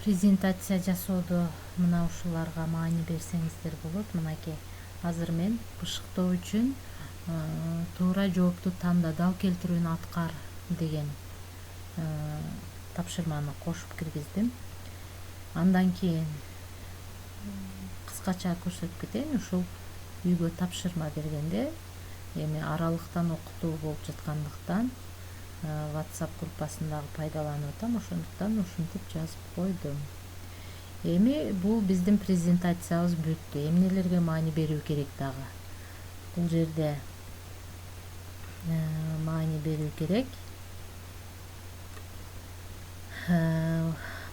презентация жасоодо мына ушуларга маани берсеңиздер болот. Мынакей азыр мен бышыктоо үчүн туура жоопту танда, дал келтирүүнү аткар деген тапшырманы кошуп киргиздим. Андан кийин кыскача көрсөтүп кетейин. Ушул үйгө тапшырма бергенде эми аралыктан окутуу болуп жаткандыктан WhatsApp группасындагы пайдаланып атам, ошондуктан ушинтип жазып койдум. Эми бул биздин презентациябыз бүттү. Эмнелерге маани берүү керек дагы? Бул жерде маани берүү керек.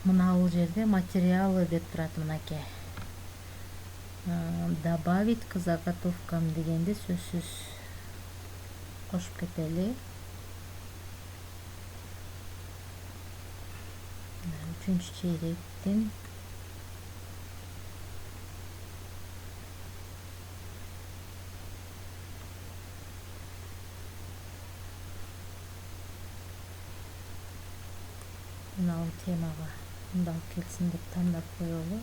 Мына бул жерде материалы деп турат, мынакей. Добавить к заготовкам дегенде сөзсүз кошуп кетели. Үчүнчү чейректин мына темага мындай келсин деп тандап коелу.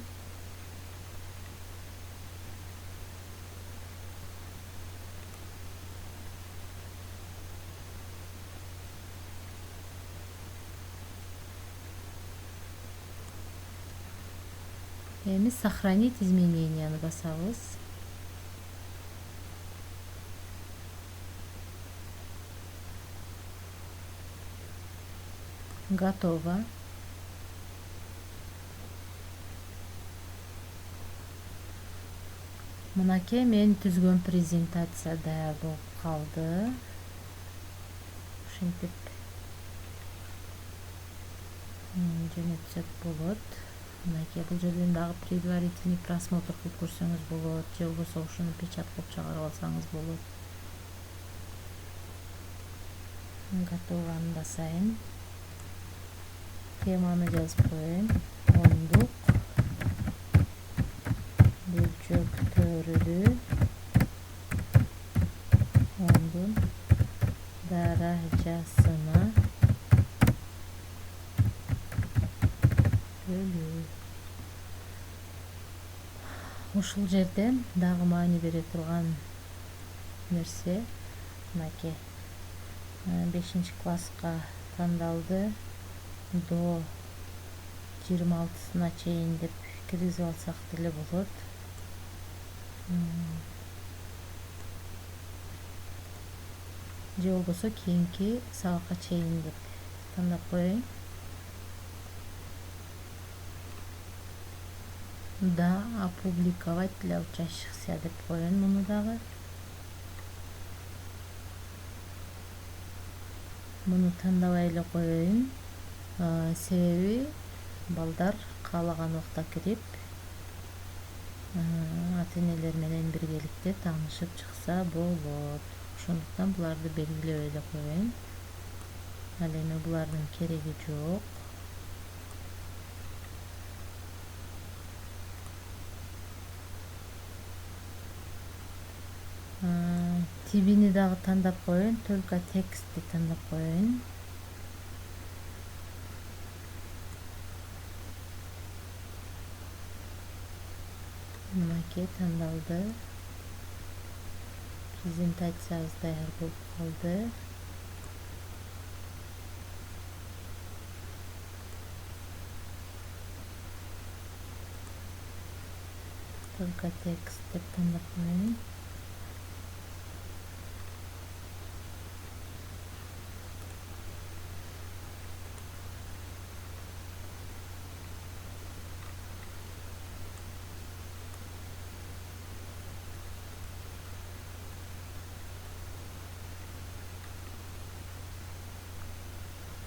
Эми сохранить измененияны басабыз. Готово. Мынакей мен түзгөн презентация даяр болуп калды. Ушинтип жөнөтсөк болот. Мынакей бул жерден дагы предварительный просмотр кылып көрсөңүз болот, же болбосо ушуну печат кылып чыгарып алсаңыз болот. Готованы басайын. Теманы жазып коеюн. Ондук бөлчөктөрү ондун даражасына бөлүү. Ушул жерден дагы маани бере турган нерсе, мынакей 5-класска тандалды. До 26-сына чейин деп киргизип алсак деле болот. Же болбосо кийинки сабакка чейин деп тандап коеюн. Да, опубликовать для учащихся деп коеюн муну дагы. Муну тандабай эле коеюн. Себеби балдар каалаган убакта кирип ата-энелер менен биргеликте таанышып чыкса болот. Ошондуктан буларды белгилеп эле коеюн. Ал эми булардын кереги жок. Тибини дагы тандап коеюн, только текстти тандап коеюн. Мынакей тандалды. Презентациябыз даяр болуп калды. Только текст деп тандап коеюн.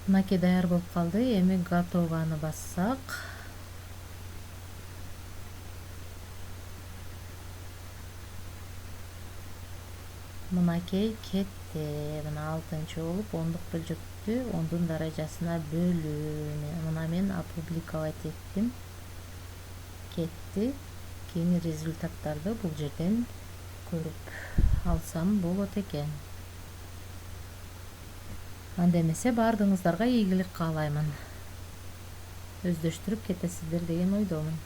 Мынакей даяр болуп калды. Эми готованы бассак. Мынакей кетти. Мына 6-чы болуп ондук бөлчөктү ондун даражасына бөлүү. Мына мен опубликовать эттим. Кетти. Кийин результаттарды бул жерден көрүп алсам болот экен. Анда эмесе баардыгыңыздарга ийгилик каалаймын. өздөштүрүп кетесиздер деген ойдомун.